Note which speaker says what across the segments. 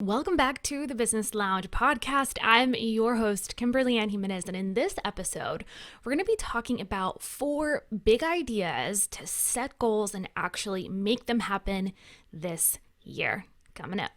Speaker 1: Welcome back to the Business Lounge podcast. I'm your host, Kimberly Ann Jimenez, and in this episode, we're going to be talking about 4 big ideas to set goals and actually make them happen this year. Coming up.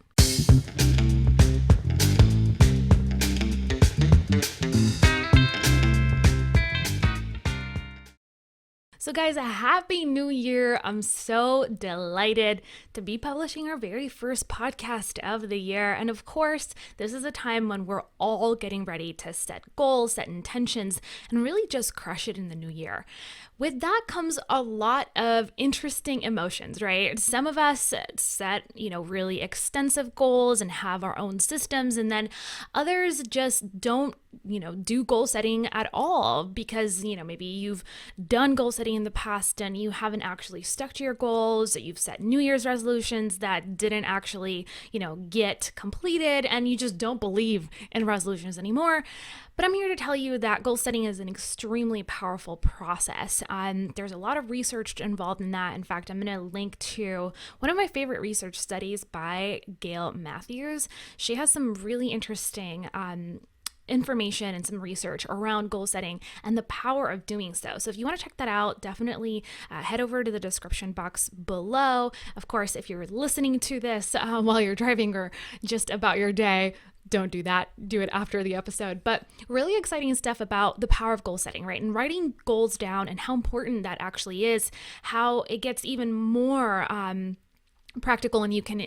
Speaker 1: So guys, a happy new year. I'm so delighted to be publishing our very first podcast of the year. And of course, this is a time when we're all getting ready to set goals, set intentions, and really just crush it in the new year. With that comes a lot of interesting emotions, right? Some of us set, really extensive goals and have our own systems, and then others just don't, do goal setting at all because, maybe you've done goal setting in the past and you haven't actually stuck to your goals. You've set New Year's resolutions that didn't actually, get completed, and you just don't believe in resolutions anymore. But I'm here to tell you that goal setting is an extremely powerful process. There's a lot of research involved in that. In fact, I'm going to link to one of my favorite research studies by Gail Matthews. She has some really interesting information and some research around goal setting and the power of doing so. So if you want to check that out, definitely head over to the description box below. Of course, if you're listening to this while you're driving or just about your day, don't do that. Do it after the episode. But really exciting stuff about the power of goal setting, right? And writing goals down and how important that actually is, how it gets even more practical, and you can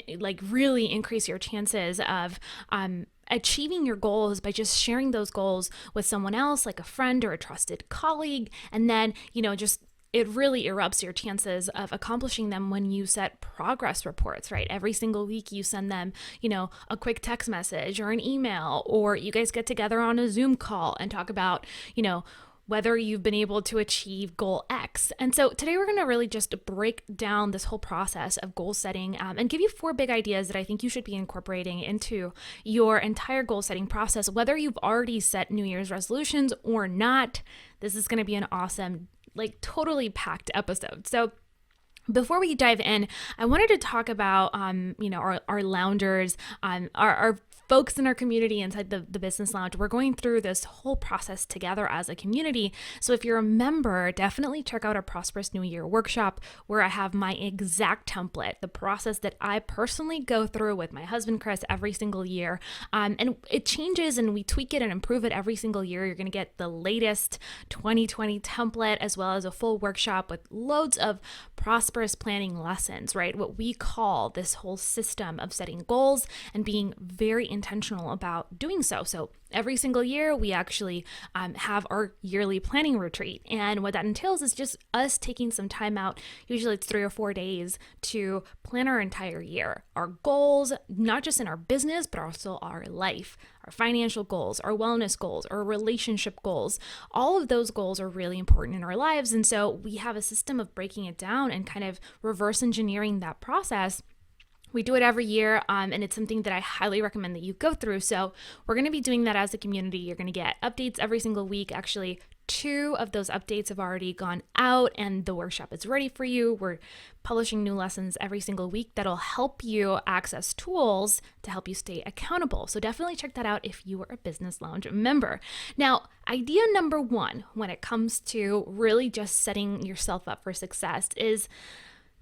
Speaker 1: really increase your chances of achieving your goals by just sharing those goals with someone else, like a friend or a trusted colleague. And then, it really erupts your chances of accomplishing them when you set progress reports, right? Every single week you send them, a quick text message or an email, or you guys get together on a Zoom call and talk about, whether you've been able to achieve goal X. And so today we're going to really just break down this whole process of goal setting and give you 4 big ideas that I think you should be incorporating into your entire goal setting process, whether you've already set New Year's resolutions or not. This is going to be an awesome, totally packed episode. So before we dive in, I wanted to talk about, our loungers, our folks in our community inside the Business Lounge. We're going through this whole process together as a community. So if you're a member, definitely check out our Prosperous New Year workshop, where I have my exact template, the process that I personally go through with my husband, Chris, every single year. And it changes and we tweak it and improve it every single year. You're going to get the latest 2020 template, as well as a full workshop with loads of prosperous planning lessons, right? What we call this whole system of setting goals and being very intentional about doing so. So every single year, we actually have our yearly planning retreat. And what that entails is just us taking some time out. Usually it's 3 or 4 days to plan our entire year, our goals, not just in our business, but also our life, our financial goals, our wellness goals, our relationship goals. All of those goals are really important in our lives. And so we have a system of breaking it down and kind of reverse engineering that process. We do it every year, and it's something that I highly recommend that you go through. So we're going to be doing that as a community. You're going to get updates every single week. Actually, 2 of those updates have already gone out, and the workshop is ready for you. We're publishing new lessons every single week that'll help you access tools to help you stay accountable. So definitely check that out if you are a Business Lounge member. Now, idea number 1 when it comes to really just setting yourself up for success is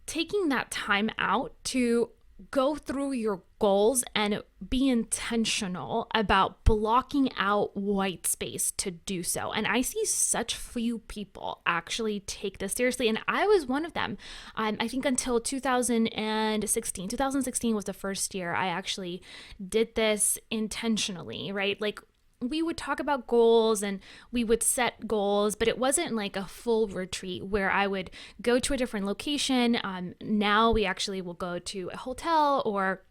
Speaker 1: taking that time out to go through your goals and be intentional about blocking out white space to do so. And I see such few people actually take this seriously. And I was one of them. I think until 2016. 2016 was the first year I actually did this intentionally, right? We would talk about goals and we would set goals, but it wasn't like a full retreat where I would go to a different location. Now we actually will go to a hotel or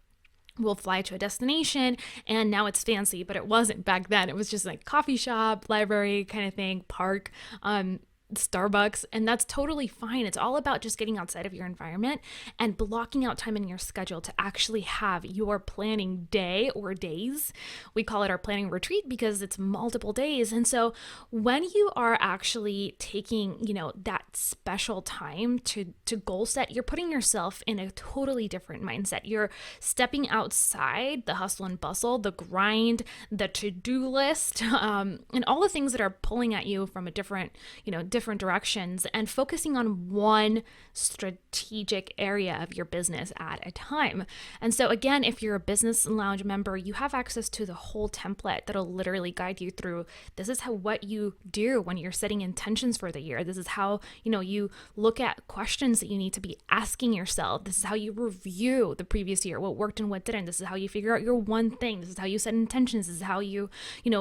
Speaker 1: we'll fly to a destination, and now it's fancy, but it wasn't back then. It was just like coffee shop, library kind of thing, park. Starbucks, and that's totally fine. It's all about just getting outside of your environment and blocking out time in your schedule to actually have your planning day or days. We call it our planning retreat because it's multiple days. And so when you are actually taking, that special time to goal set, you're putting yourself in a totally different mindset. You're stepping outside the hustle and bustle, the grind, the to-do list, and all the things that are pulling at you from a different directions, and focusing on one strategic area of your business at a time. And so again, if you're a Business Lounge member, you have access to the whole template that'll literally guide you through, this is what you do when you're setting intentions for the year. This is how, you look at questions that you need to be asking yourself. This is how you review the previous year, what worked and what didn't. This is how you figure out your one thing. This is how you set intentions. This is how you,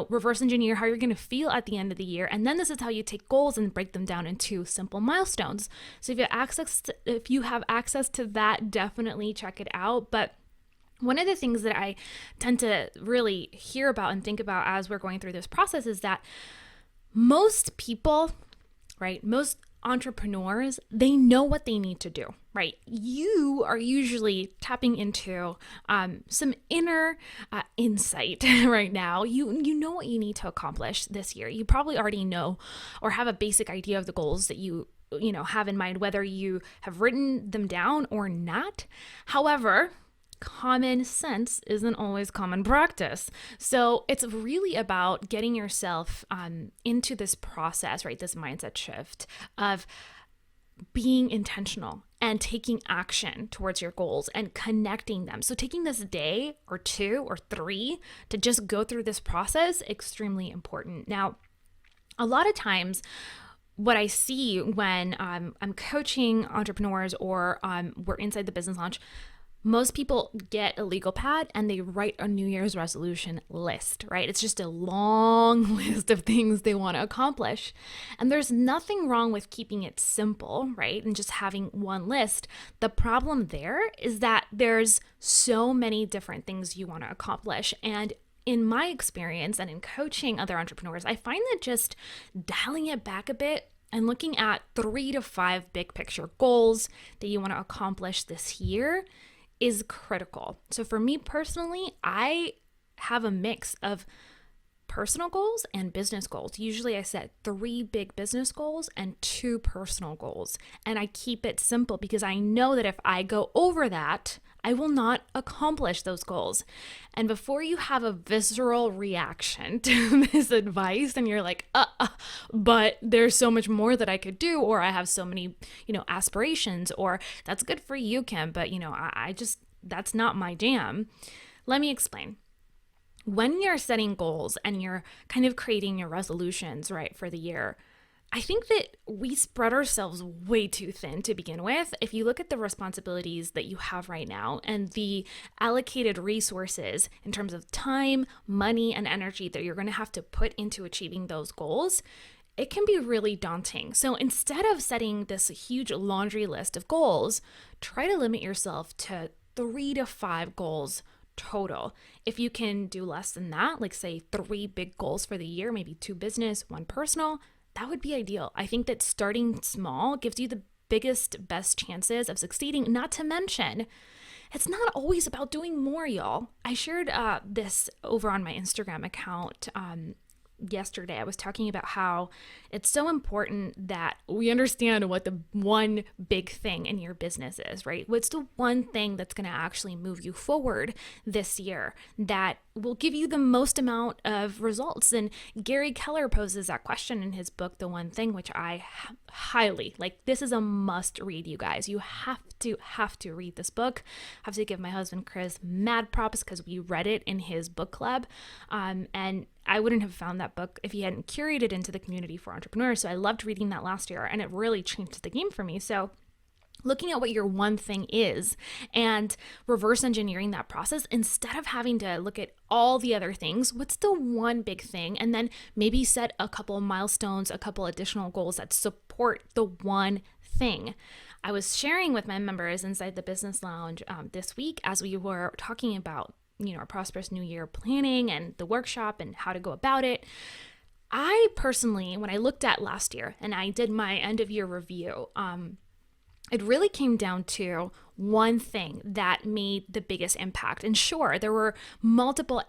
Speaker 1: reverse engineer how you're going to feel at the end of the year. And then this is how you take goals and break them down into simple milestones. So if you have access to that, definitely check it out. But one of the things that I tend to really hear about and think about as we're going through this process is that most people, right, most entrepreneurs, they know what they need to do, right? You are usually tapping into some inner insight right now. You know what you need to accomplish this year. You probably already know or have a basic idea of the goals that you have in mind, whether you have written them down or not. However, common sense isn't always common practice. So it's really about getting yourself into this process, right? This mindset shift of being intentional and taking action towards your goals and connecting them. So taking this day or 2 or 3 to just go through this process, extremely important. Now, a lot of times, what I see when I'm coaching entrepreneurs or we're inside the Business Launch, most people get a legal pad and they write a New Year's resolution list, right? It's just a long list of things they want to accomplish. And there's nothing wrong with keeping it simple, right? And just having one list. The problem there is that there's so many different things you want to accomplish. And in my experience and in coaching other entrepreneurs, I find that just dialing it back a bit and looking at 3 to 5 big picture goals that you want to accomplish this year is critical. So for me personally, I have a mix of personal goals and business goals. Usually I set 3 big business goals and 2 personal goals. And I keep it simple because I know that if I go over that, I will not accomplish those goals. And before you have a visceral reaction to this advice and you're like, but there's so much more that I could do, or I have so many, aspirations, or that's good for you, Kim, but I just, that's not my jam. Let me explain. When you're setting goals and you're kind of creating your resolutions, right, for the year, I think that we spread ourselves way too thin to begin with. If you look at the responsibilities that you have right now and the allocated resources in terms of time, money, and energy that you're going to have to put into achieving those goals, it can be really daunting. So instead of setting this huge laundry list of goals, try to limit yourself to 3 to 5 goals total. If you can do less than that, like say 3 big goals for the year, maybe 2 business, 1 personal, that would be ideal. I think that starting small gives you the biggest, best chances of succeeding, not to mention, it's not always about doing more, y'all. I shared this over on my Instagram account yesterday. I was talking about how it's so important that we understand what the one big thing in your business is, right? What's the one thing that's going to actually move you forward this year that will give you the most amount of results? And Gary Keller poses that question in his book, The One Thing, which I highly, this is a must read, you guys. You have to read this book. I have to give my husband Chris mad props because we read it in his book club. And I wouldn't have found that book if he hadn't curated into the community for entrepreneurs. So I loved reading that last year and it really changed the game for me. So looking at what your one thing is and reverse engineering that process instead of having to look at all the other things, what's the one big thing? And then maybe set a couple of milestones, a couple additional goals that support the one thing. I was sharing with my members inside the Business Lounge this week as we were talking about our prosperous new year planning and the workshop and how to go about it. I personally, when I looked at last year and I did my end of year review, it really came down to one thing that made the biggest impact. And sure, there were multiple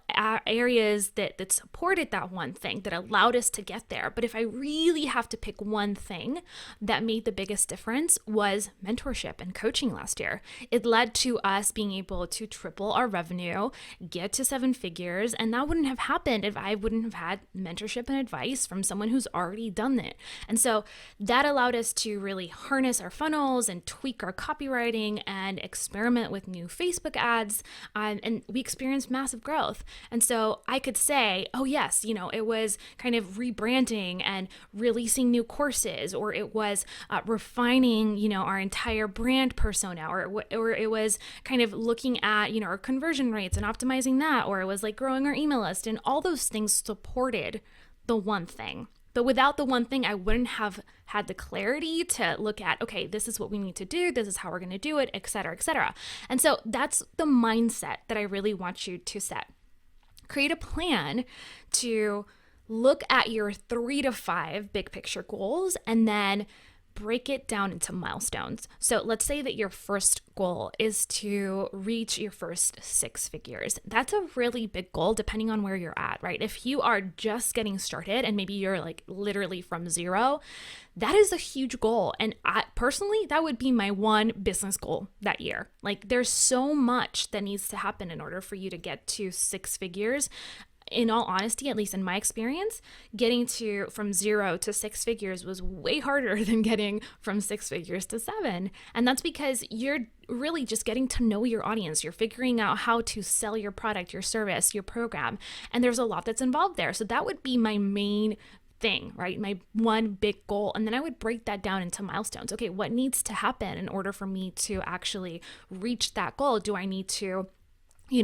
Speaker 1: areas that supported that one thing that allowed us to get there. But if I really have to pick one thing that made the biggest difference, was mentorship and coaching last year. It led to us being able to triple our revenue, get to 7 figures, and that wouldn't have happened if I wouldn't have had mentorship and advice from someone who's already done it. And so that allowed us to really harness our funnels and tweak our copywriting and experiment with new Facebook ads. And we experienced massive growth. And so I could say, oh yes, it was kind of rebranding and releasing new courses, or it was refining, our entire brand persona, or it was kind of looking at, our conversion rates and optimizing that, or it was like growing our email list, and all those things supported the one thing. But without the one thing, I wouldn't have had the clarity to look at, okay, this is what we need to do. This is how we're going to do it, et cetera, et cetera. And so that's the mindset that I really want you to set. Create a plan to look at your 3 to 5 big picture goals and then break it down into milestones. So let's say that your first goal is to reach your first 6 figures. That's a really big goal depending on where you're at, right? If you are just getting started and maybe you're like literally from 0, that is a huge goal. And personally, that would be my one business goal that year. Like there's so much that needs to happen in order for you to get to 6 figures. In all honesty, at least in my experience, getting from 0 to 6 figures was way harder than getting from 6 figures to 7. And that's because you're really just getting to know your audience. You're figuring out how to sell your product, your service, your program. And there's a lot that's involved there. So that would be my main thing, right? My one big goal. And then I would break that down into milestones. Okay, what needs to happen in order for me to actually reach that goal? Do I need to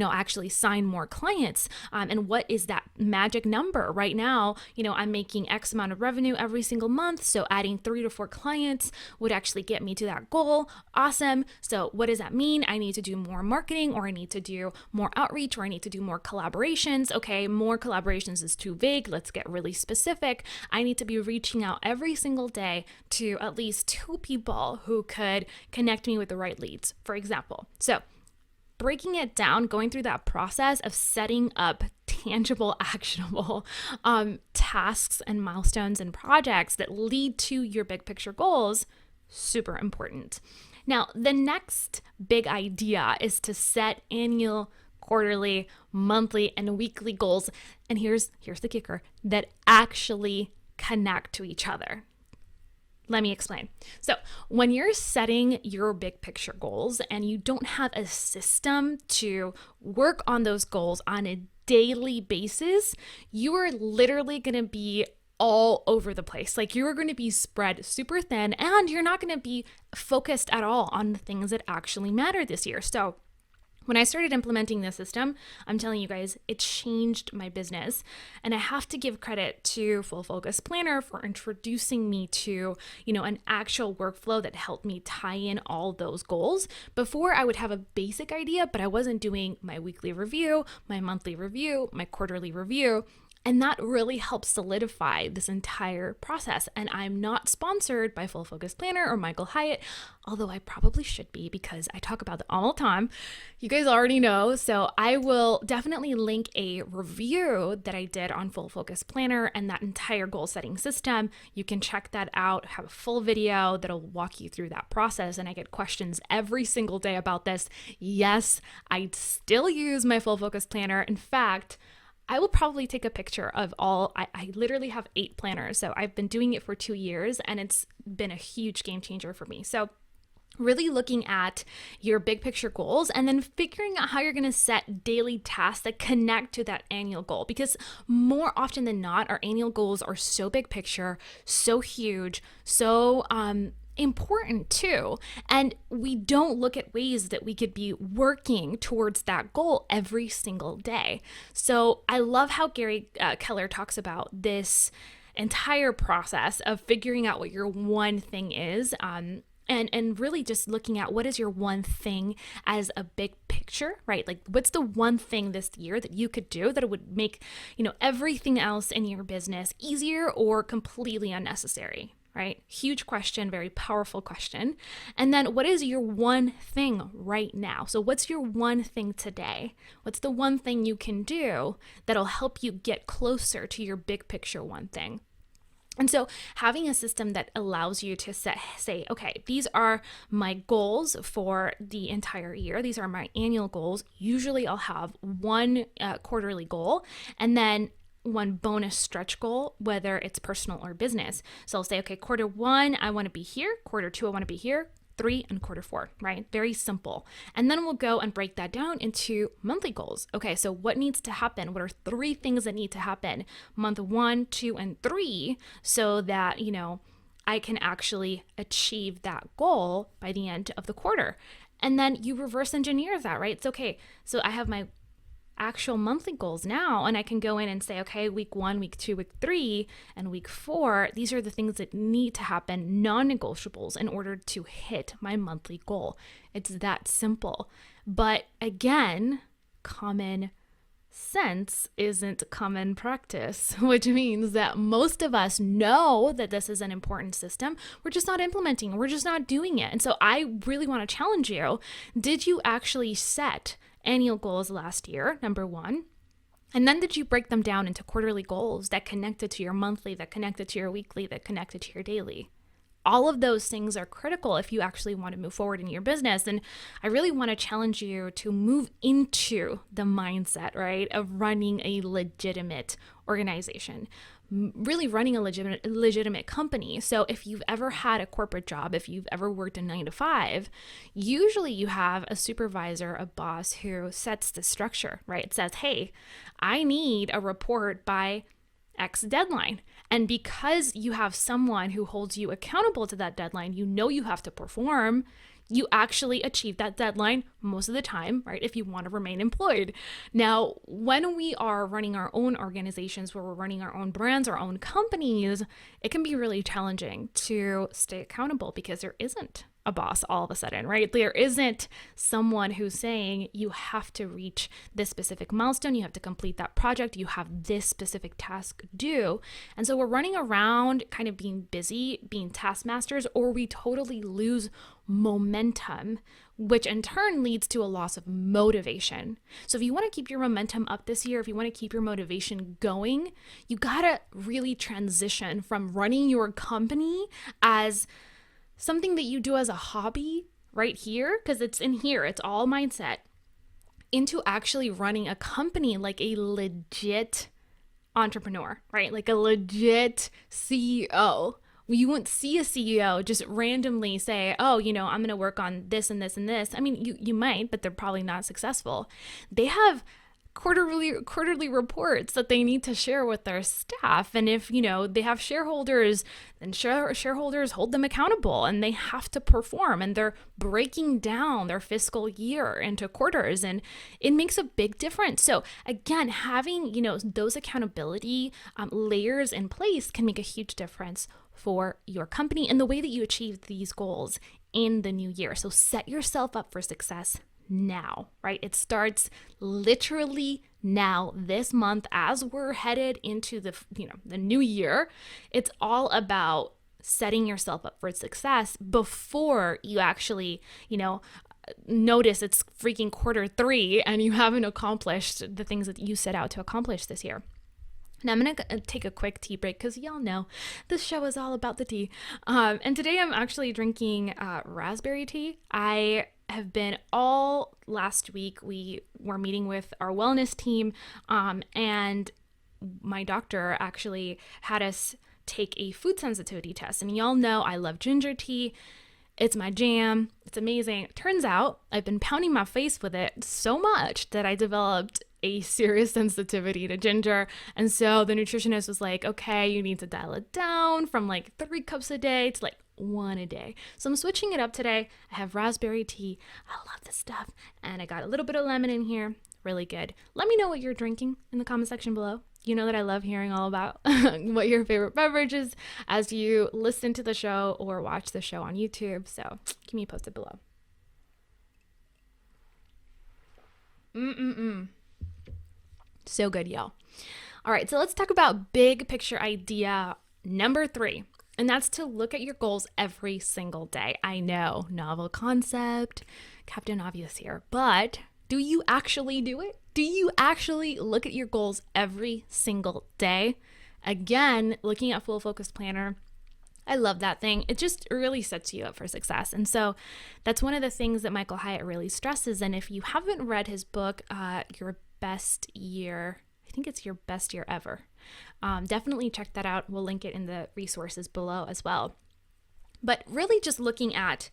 Speaker 1: actually sign more clients? And what is that magic number? Right now, I'm making X amount of revenue every single month. So adding 3 to 4 clients would actually get me to that goal. Awesome. So what does that mean? I need to do more marketing, or I need to do more outreach, or I need to do more collaborations. Okay, more collaborations is too vague. Let's get really specific. I need to be reaching out every single day to at least 2 people who could connect me with the right leads, for example. So breaking it down, going through that process of setting up tangible, actionable tasks and milestones and projects that lead to your big picture goals, super important. Now, the next big idea is to set annual, quarterly, monthly, and weekly goals. And here's the kicker, that actually connect to each other. Let me explain. So when you're setting your big picture goals and you don't have a system to work on those goals on a daily basis, you are literally going to be all over the place. Like you are going to be spread super thin, and you're not going to be focused at all on the things that actually matter this year. So when I started implementing this system, I'm telling you guys, it changed my business. And I have to give credit to Full Focus Planner for introducing me to, an actual workflow that helped me tie in all those goals. Before, I would have a basic idea, but I wasn't doing my weekly review, my monthly review, my quarterly review. And that really helps solidify this entire process. And I'm not sponsored by Full Focus Planner or Michael Hyatt, although I probably should be because I talk about it all the time. You guys already know. So I will definitely link a review that I did on Full Focus Planner and that entire goal setting system. You can check that out. I have a full video that'll walk you through that process. And I get questions every single day about this. Yes, I still use my Full Focus Planner. In fact, I will probably take a picture of I literally have 8 planners. So I've been doing it for 2 years and it's been a huge game changer for me. So really looking at your big picture goals and then figuring out how you're going to set daily tasks that connect to that annual goal. Because more often than not, our annual goals are so big picture, so huge, so important too. And we don't look at ways that we could be working towards that goal every single day. So I love how Gary Keller talks about this entire process of figuring out what your one thing is. and really just looking at what is your one thing as a big picture, right? Like what's the one thing this year that you could do that would make, everything else in your business easier or completely unnecessary, right? Huge question, very powerful question. And then what is your one thing right now? So what's your one thing today? What's the one thing you can do that'll help you get closer to your big picture one thing? And so having a system that allows you to say, okay, these are my goals for the entire year. These are my annual goals. Usually I'll have one quarterly goal and then one bonus stretch goal, whether it's personal or business. So I'll say, okay, quarter one, I want to be here. Quarter two, I want to be here. 3 and quarter 4, right? Very simple. And then we'll go and break that down into monthly goals. Okay, so what needs to happen? What are 3 things that need to happen month 1, 2, and 3 so that, I can actually achieve that goal by the end of the quarter. And then you reverse engineer that, right? It's okay. So I have my actual monthly goals now, and I can go in and say, okay, week 1, week 2, week 3, and week 4, these are the things that need to happen, non-negotiables, in order to hit my monthly goal. It's that simple. But again, common sense isn't common practice, which means that most of us know that this is an important system. We're just not implementing, we're just not doing it. And so I really want to challenge you. Did you actually set annual goals last year, number 1? And then did you break them down into quarterly goals that connected to your monthly, that connected to your weekly, that connected to your daily? All of those things are critical if you actually want to move forward in your business. And I really want to challenge you to move into the mindset, right, of running a legitimate organization, really running a legitimate company. So if you've ever had a corporate job, if you've ever worked a 9 to 5, usually you have a supervisor, a boss who sets the structure, right? It says, hey, I need a report by X deadline. And because you have someone who holds you accountable to that deadline, you have to perform, you actually achieve that deadline most of the time, right? If you want to remain employed. Now, when we are running our own organizations, where we're running our own brands, our own companies, it can be really challenging to stay accountable because there isn't a boss all of a sudden, right? There isn't someone who's saying you have to reach this specific milestone, you have to complete that project, you have this specific task due. And so we're running around kind of being busy, being taskmasters, or we totally lose momentum, which in turn leads to a loss of motivation. So if you want to keep your momentum up this year, if you want to keep your motivation going, you gotta really transition from running your company as something that you do as a hobby right here, because it's in here, it's all mindset, into actually running a company like a legit entrepreneur, right? Like a legit CEO. You wouldn't see a CEO just randomly say, oh, I'm going to work on this and this and this. I mean, you might, but they're probably not successful. They have quarterly reports that they need to share with their staff. And if, they have shareholders, then shareholders hold them accountable and they have to perform, and they're breaking down their fiscal year into quarters, and it makes a big difference. So again, having, those accountability layers in place can make a huge difference for your company and the way that you achieve these goals in the new year. So set yourself up for success now, right? It starts literally now, this month, as we're headed into the new year. It's all about setting yourself up for success before you actually, notice it's freaking quarter 3 and you haven't accomplished the things that you set out to accomplish this year. Now I'm going to take a quick tea break because y'all know this show is all about the tea. And today I'm actually drinking raspberry tea. I have been all last week, we were meeting with our wellness team, and my doctor actually had us take a food sensitivity test. And y'all know I love ginger tea. It's my jam. It's amazing. Turns out I've been pounding my face with it so much that I developed a serious sensitivity to ginger. And so the nutritionist was like, okay, you need to dial it down from like 3 cups a day to like 1 a day. So I'm switching it up today. I have raspberry tea. I love this stuff. And I got a little bit of lemon in here. Really good. Let me know what you're drinking in the comment section below. You know that I love hearing all about what your favorite beverage is as you listen to the show or watch the show on YouTube. So keep me posted below. So good, y'all. All right, so let's talk about big picture idea number 3. And that's to look at your goals every single day. I know, novel concept, Captain Obvious here, but do you actually do it? Do you actually look at your goals every single day? Again, looking at Full Focus Planner, I love that thing. It just really sets you up for success. And so that's one of the things that Michael Hyatt really stresses. And if you haven't read his book, Your Best Year, I think it's Your Best Year Ever. Definitely check that out. We'll link it in the resources below as well. But really just looking at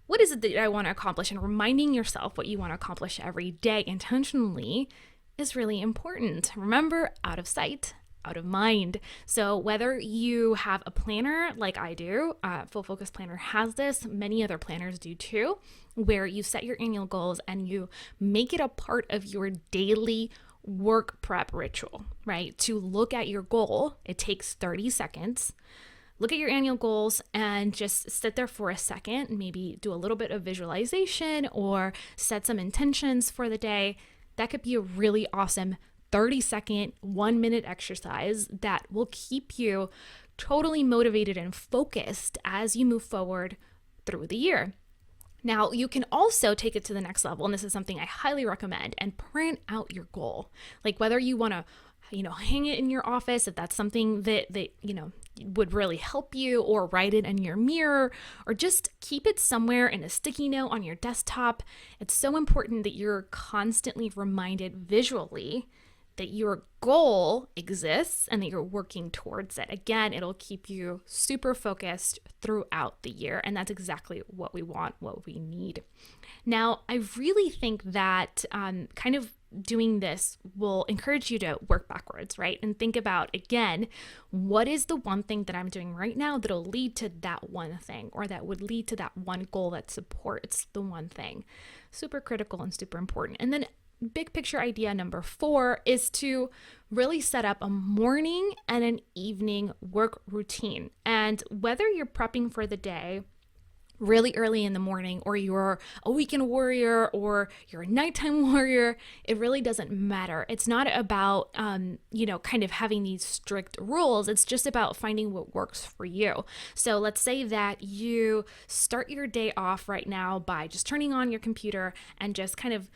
Speaker 1: what is it that I want to accomplish and reminding yourself what you want to accomplish every day intentionally is really important. Remember, out of sight, out of mind. So whether you have a planner like I do, Full Focus Planner has this, many other planners do too, where you set your annual goals and you make it a part of your daily work prep ritual, right? To look at your goal, it takes 30 seconds. Look at your annual goals and just sit there for a second, maybe do a little bit of visualization or set some intentions for the day. That could be a really awesome 30-second, 1-minute exercise that will keep you totally motivated and focused as you move forward through the year. Now, you can also take it to the next level, and this is something I highly recommend, and print out your goal. Like whether you want to, hang it in your office, if that's something that would really help you, or write it in your mirror, or just keep it somewhere in a sticky note on your desktop. It's so important that you're constantly reminded visually that your goal exists and that you're working towards it. Again, it'll keep you super focused throughout the year, and that's exactly what we want, what we need. Now, I really think that kind of doing this will encourage you to work backwards, right? And think about, again, what is the one thing that I'm doing right now that'll lead to that one thing, or that would lead to that one goal that supports the one thing. Super critical and super important. And then big picture idea number 4 is to really set up a morning and an evening work routine. And whether you're prepping for the day really early in the morning, or you're a weekend warrior, or you're a nighttime warrior, it really doesn't matter. It's not about, kind of having these strict rules. It's just about finding what works for you. So let's say that you start your day off right now by just turning on your computer and just kind of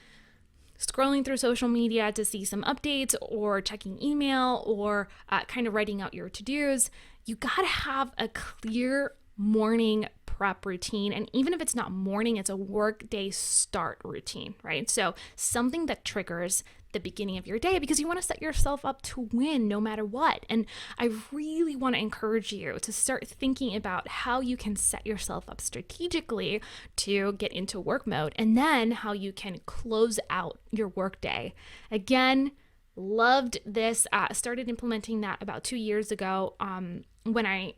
Speaker 1: scrolling through social media to see some updates, or checking email, or kind of writing out your to-dos. You got to have a clear morning prep routine. And even if it's not morning, it's a work day start routine, right? So something that triggers the beginning of your day, because you want to set yourself up to win no matter what. And I really want to encourage you to start thinking about how you can set yourself up strategically to get into work mode, and then how you can close out your work day. Again, loved this. Started implementing that about 2 years ago when I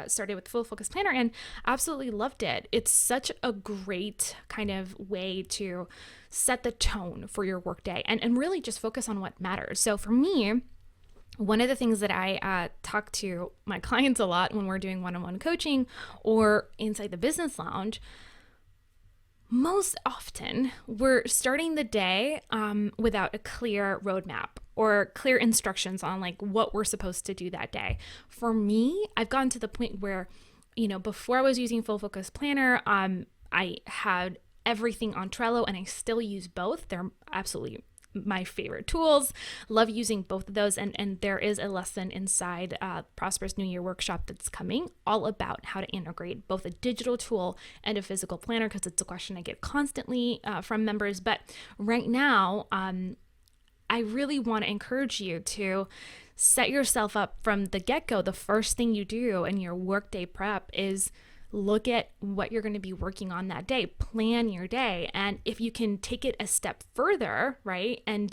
Speaker 1: started with Full Focus Planner, and absolutely loved it. It's such a great kind of way to set the tone for your workday and really just focus on what matters. So for me, one of the things that I talk to my clients a lot when we're doing one-on-one coaching or inside the business lounge, most often we're starting the day without a clear roadmap or clear instructions on like what we're supposed to do that day. For me, I've gotten to the point where, before I was using Full Focus Planner, I had everything on Trello, and I still use both. They're absolutely my favorite tools. Love using both of those. And there is a lesson inside Prosperous New Year workshop that's coming all about how to integrate both a digital tool and a physical planner, because it's a question I get constantly from members. But right now, I really want to encourage you to set yourself up from the get-go. The first thing you do in your workday prep is look at what you're going to be working on that day, plan your day. And if you can take it a step further, right, and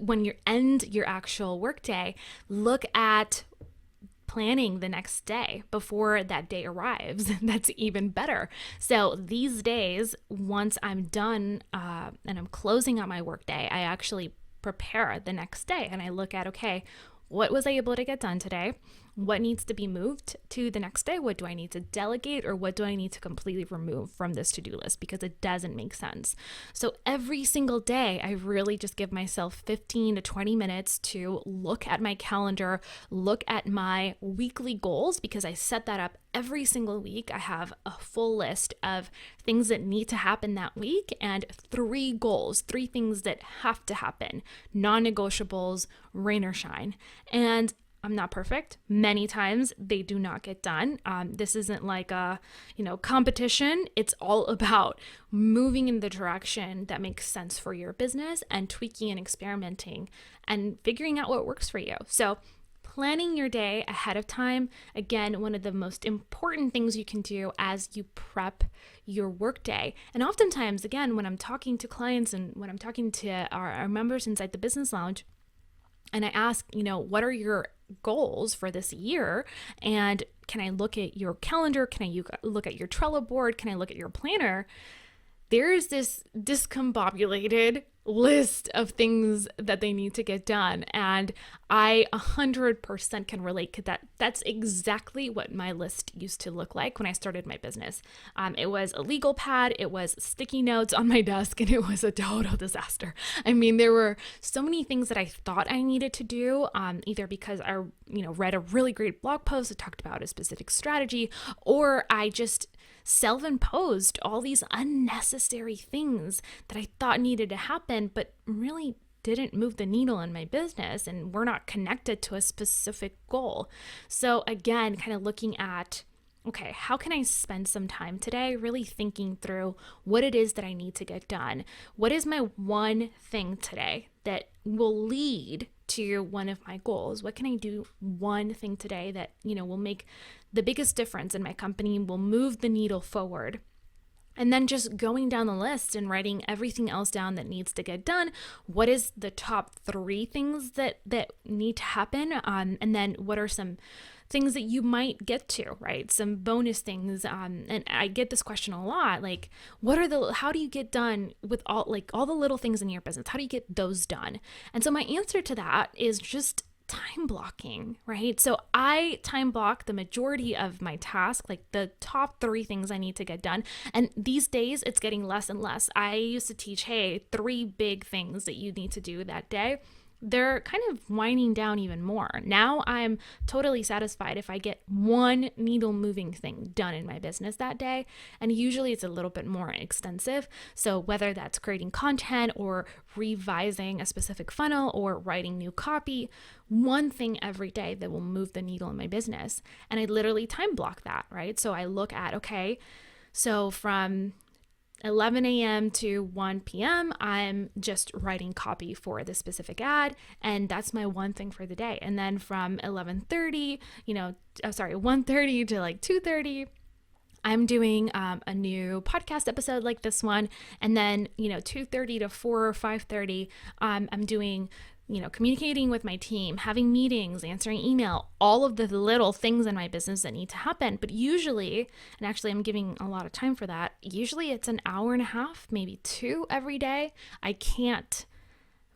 Speaker 1: when you end your actual workday, look at planning the next day before that day arrives. That's even better. So these days, once I'm done and I'm closing out my workday, I actually prepare the next day. And I look at, okay, what was I able to get done today? What needs to be moved to the next day? What do I need to delegate, or what do I need to completely remove from this to-do list because it doesn't make sense? So every single day, I really just give myself 15 to 20 minutes to look at my calendar, look at my weekly goals, because I set that up every single week. I have a full list of things that need to happen that week and 3 goals, 3 things that have to happen, non-negotiables, rain or shine. And I'm not perfect. Many times they do not get done. This isn't like a, competition. It's all about moving in the direction that makes sense for your business and tweaking and experimenting and figuring out what works for you. So planning your day ahead of time, again, one of the most important things you can do as you prep your workday. And oftentimes, again, when I'm talking to clients and when I'm talking to our members inside the Business Lounge, and I ask, what are your goals for this year? And can I look at your calendar? Can I look at your Trello board? Can I look at your planner? There's this discombobulated list of things that they need to get done. And I 100% can relate to that. That's exactly what my list used to look like when I started my business. It was a legal pad, it was sticky notes on my desk, and it was a total disaster. I mean, there were so many things that I thought I needed to do, either because I, read a really great blog post that talked about a specific strategy, or I just self-imposed all these unnecessary things that I thought needed to happen, but really didn't move the needle in my business and were not connected to a specific goal. So again, kind of looking at, okay, how can I spend some time today really thinking through what it is that I need to get done? What is my one thing today that will lead to one of my goals? What can I do one thing today that, will make the biggest difference in my company, will move the needle forward? And then just going down the list and writing everything else down that needs to get done. What is the top 3 things that need to happen? And then what are some things that you might get to, right? Some bonus things. And I get this question a lot, like, how do you get done with all the little things in your business? How do you get those done? And so my answer to that is just time blocking, right? So I time block the majority of my task, like the top 3 things I need to get done. And these days it's getting less and less. I used to teach, hey, 3 big things that you need to do that day. They're kind of winding down even more. Now I'm totally satisfied if I get one needle moving thing done in my business that day. And usually it's a little bit more extensive. So whether that's creating content or revising a specific funnel or writing new copy, one thing every day that will move the needle in my business. And I literally time block that, right? So I look at, okay, so from 11 a.m. to 1 p.m., I'm just writing copy for the specific ad, and that's my one thing for the day. And then from 1:30 to like 2:30, I'm doing a new podcast episode like this one. And then, 2:30 to 4 or 5:30, I'm doing communicating with my team, having meetings, answering email, all of the little things in my business that need to happen. But usually, and actually I'm giving a lot of time for that, usually it's an hour and a half, maybe 2 every day. I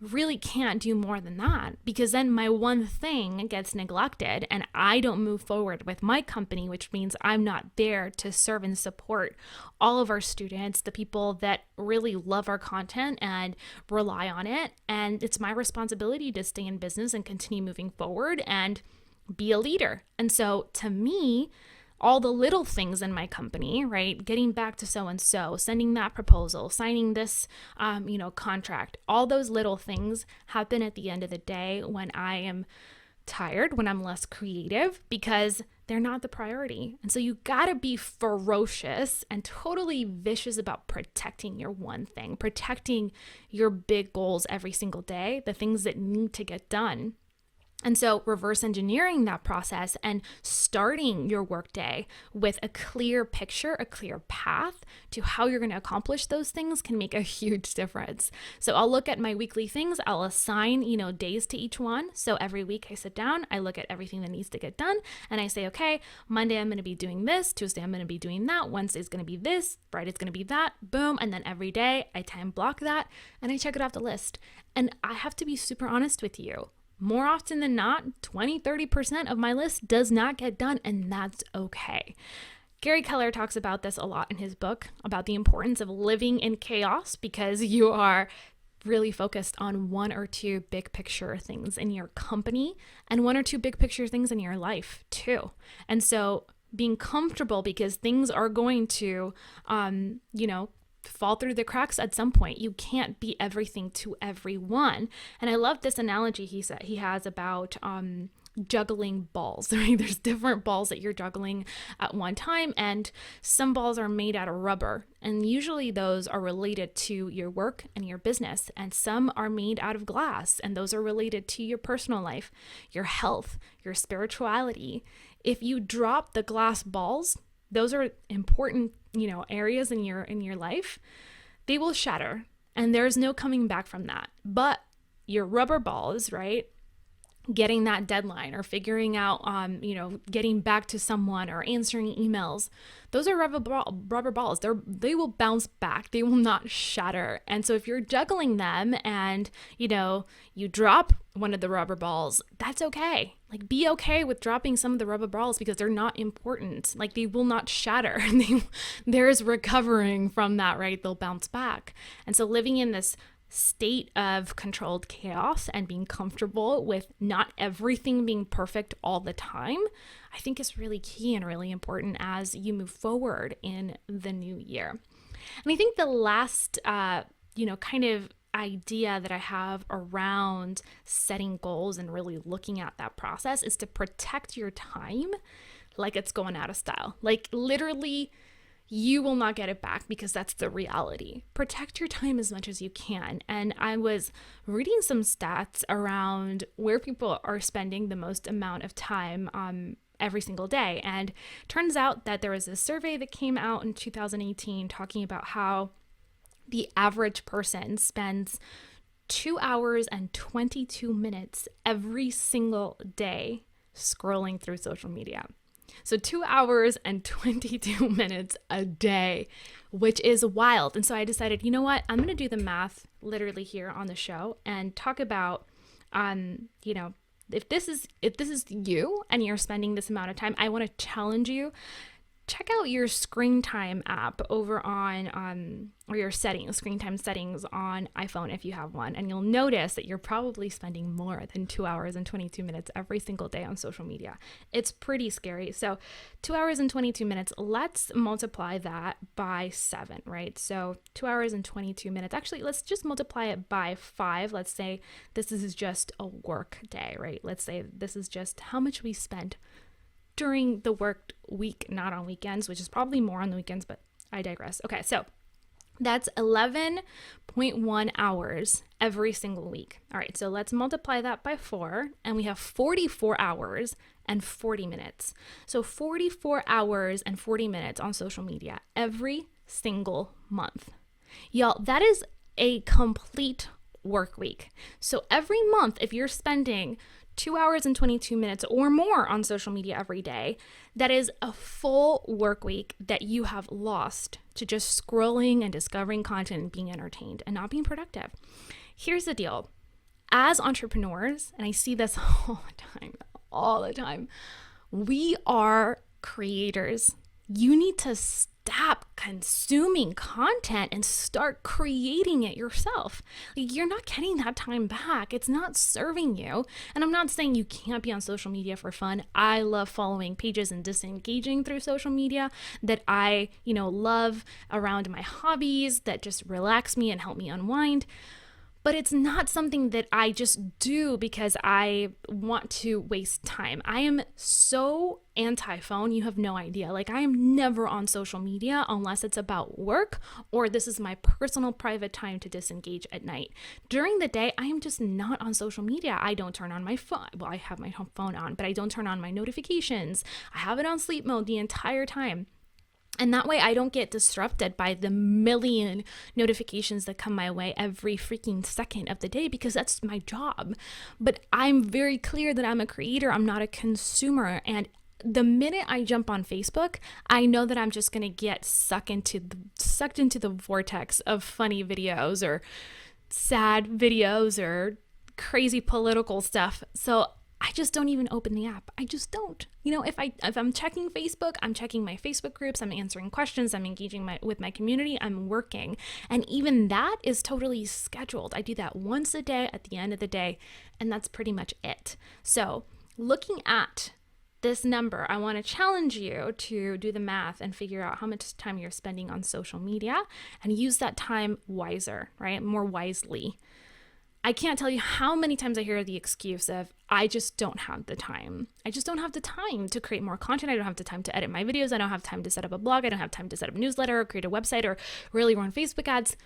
Speaker 1: really can't do more than that, because then my one thing gets neglected and I don't move forward with my company, which means I'm not there to serve and support all of our students, the people that really love our content and rely on it. And it's my responsibility to stay in business and continue moving forward and be a leader. And so to me, all the little things in my company, right? Getting back to so-and-so, sending that proposal, signing this, contract, all those little things happen at the end of the day when I am tired, when I'm less creative, because they're not the priority. And so you gotta be ferocious and totally vicious about protecting your one thing, protecting your big goals every single day, the things that need to get done. And so reverse engineering that process and starting your workday with a clear picture, a clear path to how you're going to accomplish those things can make a huge difference. So I'll look at my weekly things. I'll assign, days to each one. So every week I sit down, I look at everything that needs to get done, and I say, okay, Monday I'm going to be doing this, Tuesday I'm going to be doing that, Wednesday's going to be this, Friday's going to be that, boom. And then every day I time block that and I check it off the list. And I have to be super honest with you. More often than not, 20-30% of my list does not get done, and that's okay. Gary Keller talks about this a lot in his book about the importance of living in chaos, because you are really focused on one or two big picture things in your company and one or two big picture things in your life too. And so being comfortable, because things are going to, fall through the cracks at some point. You can't be everything to everyone. And I love this analogy he has about juggling balls, right? There's different balls that you're juggling at one time, and some balls are made out of rubber, and usually those are related to your work and your business, and some are made out of glass, and those are related to your personal life, your health, your spirituality. If you drop the glass balls, those are important, areas in your life. They will shatter, and there's no coming back from that. But your rubber balls, right? Getting that deadline or figuring out, getting back to someone or answering emails, those are rubber balls. They will bounce back. They will not shatter. And so if you're juggling them and, you drop one of the rubber balls, that's okay. Like, be okay with dropping some of the rubber balls, because they're not important. Like, they will not shatter. There's recovering from that, right? They'll bounce back. And so living in this state of controlled chaos and being comfortable with not everything being perfect all the time, I think is really key and really important as you move forward in the new year. And I think the last, kind of idea that I have around setting goals and really looking at that process is to protect your time like it's going out of style. Like, literally, you will not get it back, because that's the reality. Protect your time as much as you can. And I was reading some stats around where people are spending the most amount of time every single day. And turns out that there was a survey that came out in 2018 talking about how the average person spends 2 hours and 22 minutes every single day scrolling through social media. So 2 hours and 22 minutes a day, which is wild. And so I decided, you know what, I'm going to do the math literally here on the show and talk about, if this is you and you're spending this amount of time, I want to challenge you. Check out your screen time app over on, or your screen time settings on iPhone if you have one, and you'll notice that you're probably spending more than 2 hours and 22 minutes every single day on social media. It's pretty scary. So 2 hours and 22 minutes, let's multiply that by 7, right? So 2 hours and 22 minutes. Actually, let's just multiply it by 5. Let's say this is just a work day, right? Let's say this is just how much we spent during the work week, not on weekends, which is probably more on the weekends, but I digress. Okay, so that's 11.1 hours every single week. All right, so let's multiply that by 4, and we have 44 hours and 40 minutes. So 44 hours and 40 minutes on social media every single month. Y'all, that is a complete work week. So every month, if you're spending 2 hours and 22 minutes or more on social media every day, that is a full work week that you have lost to just scrolling and discovering content and being entertained and not being productive. Here's the deal. As entrepreneurs, and I see this all the time, we are creators. You need to stop consuming content and start creating it yourself. Like, you're not getting that time back. It's not serving you. And I'm not saying you can't be on social media for fun. I love following pages and disengaging through social media that I, love around my hobbies that just relax me and help me unwind. But it's not something that I just do because I want to waste time. I am so anti-phone, you have no idea. Like, I am never on social media unless it's about work or this is my personal private time to disengage at night. During the day, I am just not on social media. I don't turn on my phone. Well, I have my phone on, but I don't turn on my notifications. I have it on sleep mode the entire time. And that way I don't get disrupted by the million notifications that come my way every freaking second of the day, because that's my job. But I'm very clear that I'm a creator. I'm not a consumer. And the minute I jump on Facebook, I know that I'm just going to get sucked into the vortex of funny videos or sad videos or crazy political stuff. So I just don't even open the app. I just don't. You know, if I'm checking Facebook, I'm checking my Facebook groups, I'm answering questions, I'm engaging with my community, I'm working. And even that is totally scheduled. I do that once a day at the end of the day, and that's pretty much it. So looking at this number, I want to challenge you to do the math and figure out how much time you're spending on social media and use that time wiser, right? More wisely. I can't tell you how many times I hear the excuse of, I just don't have the time. I just don't have the time to create more content. I don't have the time to edit my videos. I don't have time to set up a blog. I don't have time to set up a newsletter or create a website or really run Facebook ads.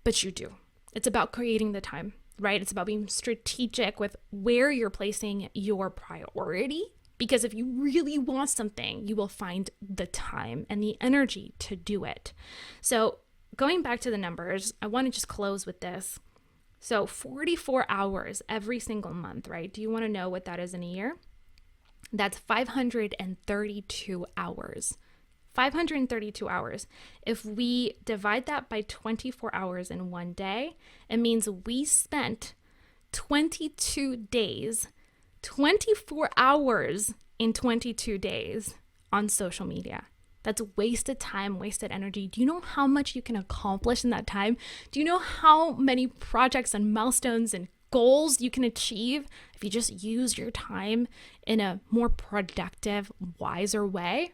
Speaker 1: But you do. It's about creating the time, right? It's about being strategic with where you're placing your priority. Because if you really want something, you will find the time and the energy to do it. So going back to the numbers, I want to just close with this. So 44 hours every single month, right? Do you want to know what that is in a year? That's 532 hours. 532 hours. If we divide that by 24 hours in one day, it means we spent 22 days, 24 hours in 22 days on social media. That's wasted time, wasted energy. Do you know how much you can accomplish in that time? Do you know how many projects and milestones and goals you can achieve if you just use your time in a more productive, wiser way?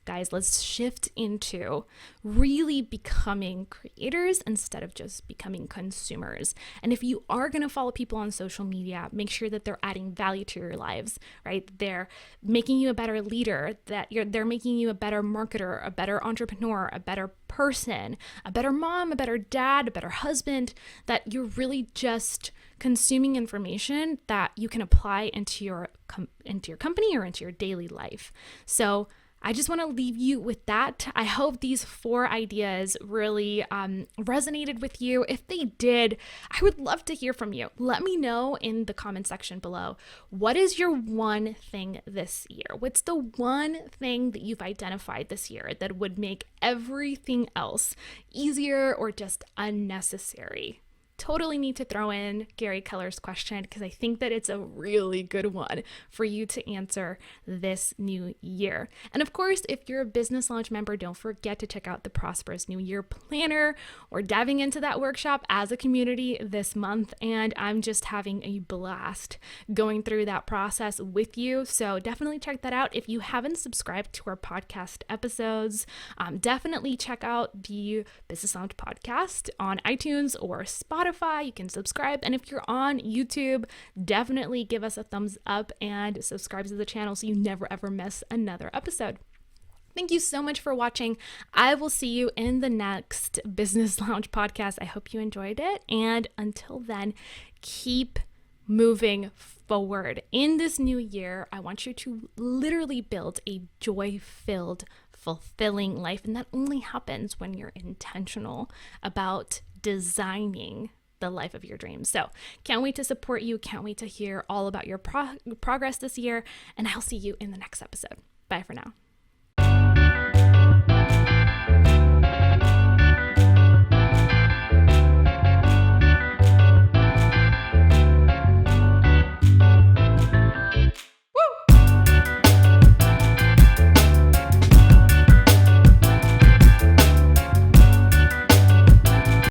Speaker 1: Guys, let's shift into really becoming creators instead of just becoming consumers. And if you are going to follow people on social media, make sure that they're adding value to your lives, right? They're making you a better leader, they're making you a better marketer, a better entrepreneur, a better person, a better mom, a better dad, a better husband, that you're really just consuming information that you can apply into your company or into your daily life. So I just want to leave you with that. I hope these 4 ideas really resonated with you. If they did, I would love to hear from you. Let me know in the comment section below. What is your one thing this year? What's the one thing that you've identified this year that would make everything else easier or just unnecessary? Totally need to throw in Gary Keller's question because I think that it's a really good one for you to answer this new year. And of course, if you're a Business Launch member, don't forget to check out the Prosperous New Year Planner. We're diving into that workshop as a community this month, and I'm just having a blast going through that process with you. So definitely check that out. If you haven't subscribed to our podcast episodes, definitely check out the Business Launch podcast on iTunes or Spotify. You can subscribe. And if you're on YouTube, definitely give us a thumbs up and subscribe to the channel so you never ever miss another episode. Thank you so much for watching. I will see you in the next Business Lounge podcast. I hope you enjoyed it. And until then, keep moving forward. In this new year, I want you to literally build a joy-filled, fulfilling life. And that only happens when you're intentional about designing the life of your dreams. So can't wait to support you. Can't wait to hear all about your progress this year. And I'll see you in the next episode. Bye for now.